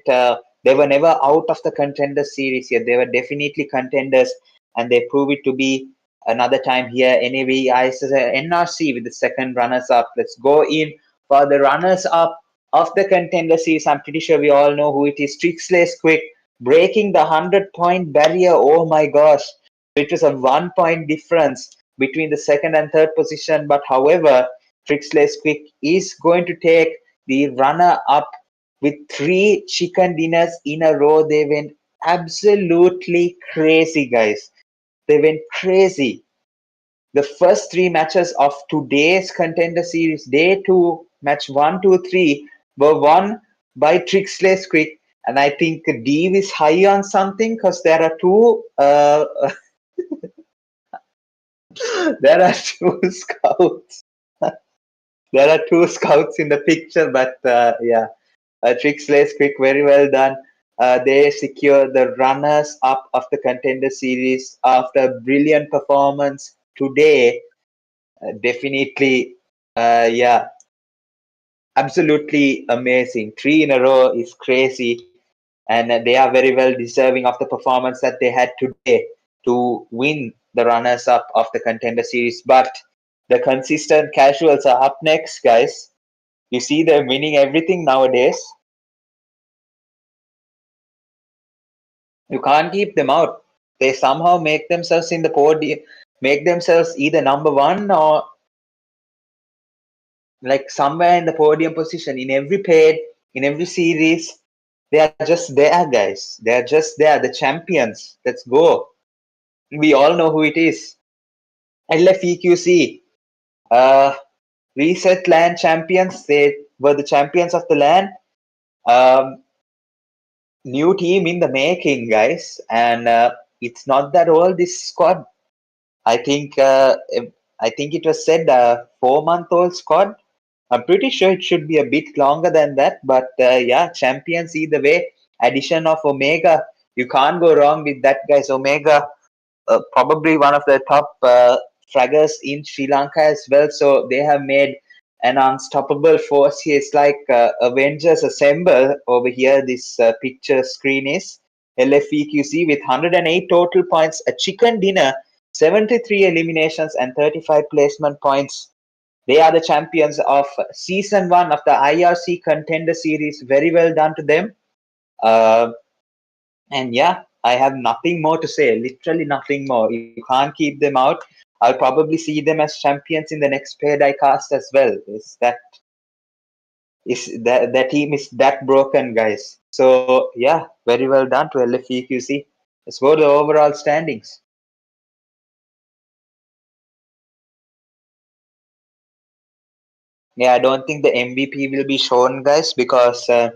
They were never out of the contender series here. They were definitely contenders, and they prove it to be another time here. Anyway, ISS NRC with the second runners-up. Let's go in for the runners-up of the contender series. I'm pretty sure we all know who it is. Trixless Quick breaking the 100-point barrier. Oh my gosh. It was a 1-point difference between the second and third position. But however, Trixless Quick is going to take the runner-up with 3 chicken dinners in a row. They went absolutely crazy, guys. They went crazy. The first three matches of today's Contender Series, day two, match 1, 2, 3, were won by Trixless Quick. And I think Dev is high on something because there are two there are two scouts. There are two scouts in the picture, but yeah, Trixless Quick, very well done. They secure the runners up of the Contender Series after a brilliant performance today. Definitely, yeah, absolutely amazing. Three in a row is crazy, and they are very well deserving of the performance that they had today to win the runners up of the Contender Series. But the consistent casuals are up next, guys. You see, they're winning everything nowadays. You can't keep them out. They somehow make themselves in the podium, make themselves either number one or like somewhere in the podium position in every paid, in every series. They are just there, guys. They are just there, the champions. Let's go. We all know who it is. LFEQC, uh, Reset Land champions. They were the champions of the land. Um, New team in the making, guys. And it's not that old, this squad. I think I think it was said 4-month-old squad. I'm pretty sure it should be a bit longer than that, but yeah, champions either way. Addition of Omega, you can't go wrong with that, guys. Omega, probably one of the top fraggers in Sri Lanka as well. So they have made an unstoppable force here. It's like Avengers Assemble over here. This picture screen is LFEQC with 108 total points, a chicken dinner, 73 eliminations, and 35 placement points. They are the champions of season one of the IRC Contender Series. Very well done to them. Uh, and yeah, I have nothing more to say. Literally nothing more. You can't keep them out. I'll probably see them as champions in the next paid I cast as well. Is that team is that broken, guys? So yeah, very well done to LFEQC. Let's go to the overall standings. Yeah, I don't think the MVP will be shown, guys, because the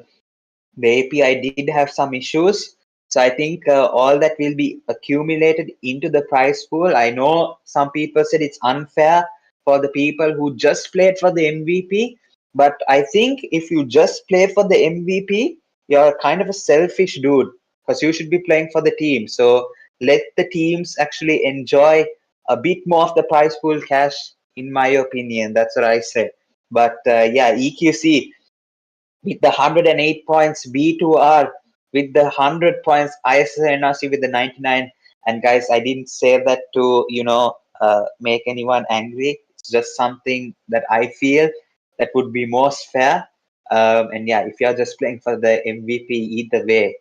API did have some issues. So I think all that will be accumulated into the prize pool. I know some people said it's unfair for the people who just played for the MVP, but I think if you just play for the MVP, you're kind of a selfish dude because you should be playing for the team. So let the teams actually enjoy a bit more of the prize pool cash, in my opinion. That's what I say. But yeah, EQC with the 108 points, B2R with the 100 points, ISSNRC with the 99. And guys, I didn't say that to, make anyone angry. It's just something that I feel that would be most fair. And yeah, if you're just playing for the MVP either way,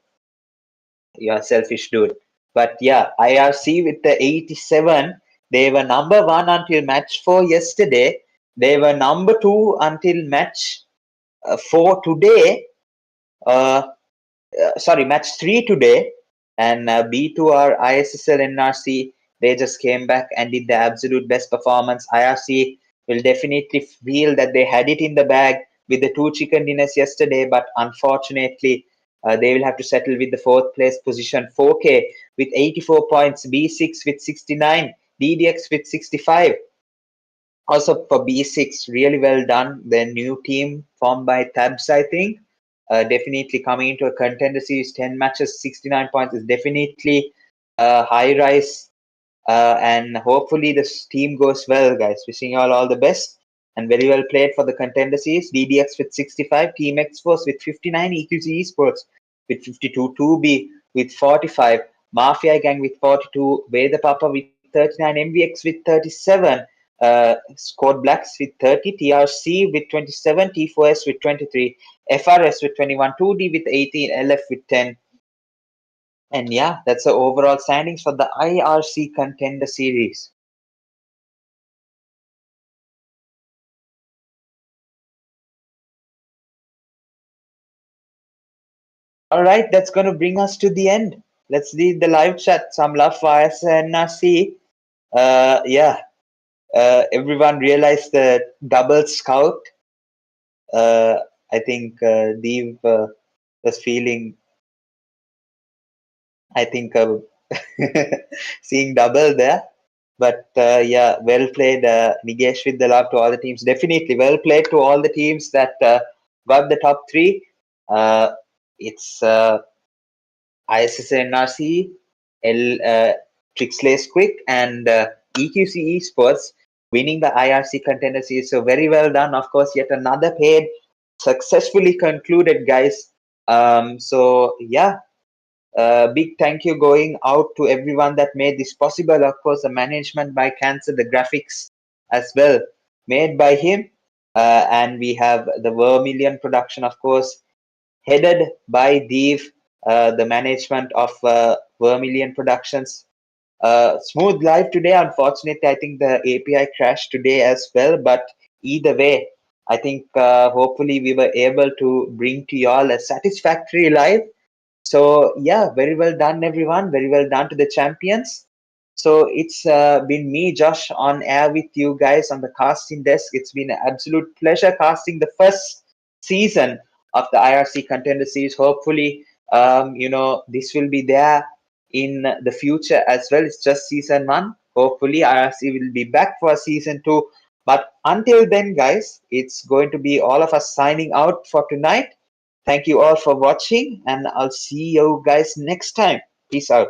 you're a selfish dude. But yeah, IRC with the 87, they were number one until match four yesterday. They were number two until match four today. Uh, Sorry, match three today, and B2R ISSL NRC, they just came back and did the absolute best performance. IRC will definitely feel that they had it in the bag with the two chicken dinners yesterday, but unfortunately, they will have to settle with the fourth place position. 4K with 84 points, B6 with 69, DDX with 65. Also for B6, really well done. The new team formed by Tabs, I think, definitely coming into a contender series, 10 matches, 69 points is definitely a high rise. And hopefully this team goes well, guys. Wishing you all the best and very well played for the contender series. DDX with 65, Team X Force with 59, EQC Esports with 52, 2B with 45, Mafia Gang with 42, Veda Papa with 39, MVX with 37, Squad Blacks with 30, TRC with 27, T4S with 23, FRS with 21, 2D with 18, LF with 10. And yeah, that's the overall standings for the IRC Contender Series. All right, that's going to bring us to the end. let's read the live chat. Some love for ISNRC. Yeah, everyone realized the double scout. I think Deep was feeling, I think, seeing double there. But yeah, well played, Nigesh, with the love to all the teams. Definitely well played to all the teams that got the top three. It's ISSNRC, Trixlace Quick, and EQC Esports winning the IRC Contender Series. So very well done. Of course, yet another paid successfully concluded, guys. So yeah, big thank you going out to everyone that made this possible. Of course, the management by Cancer, the graphics as well made by him. And we have the Vermilion production, of course, headed by Dev, the management of Vermilion Productions. Smooth live today. Unfortunately, I think the API crashed today as well. But either way, I think hopefully we were able to bring to you all a satisfactory live. So yeah, very well done, everyone. Very well done to the champions. So it's been me, Josh, on air with you guys on the casting desk. It's been an absolute pleasure casting the first season of the IRC Contender Series. Hopefully, this will be there in the future as well. It's just season one. Hopefully, IRC will be back for season two. But until then, guys, it's going to be all of us signing out for tonight. Thank you all for watching, and I'll see you guys next time. Peace out.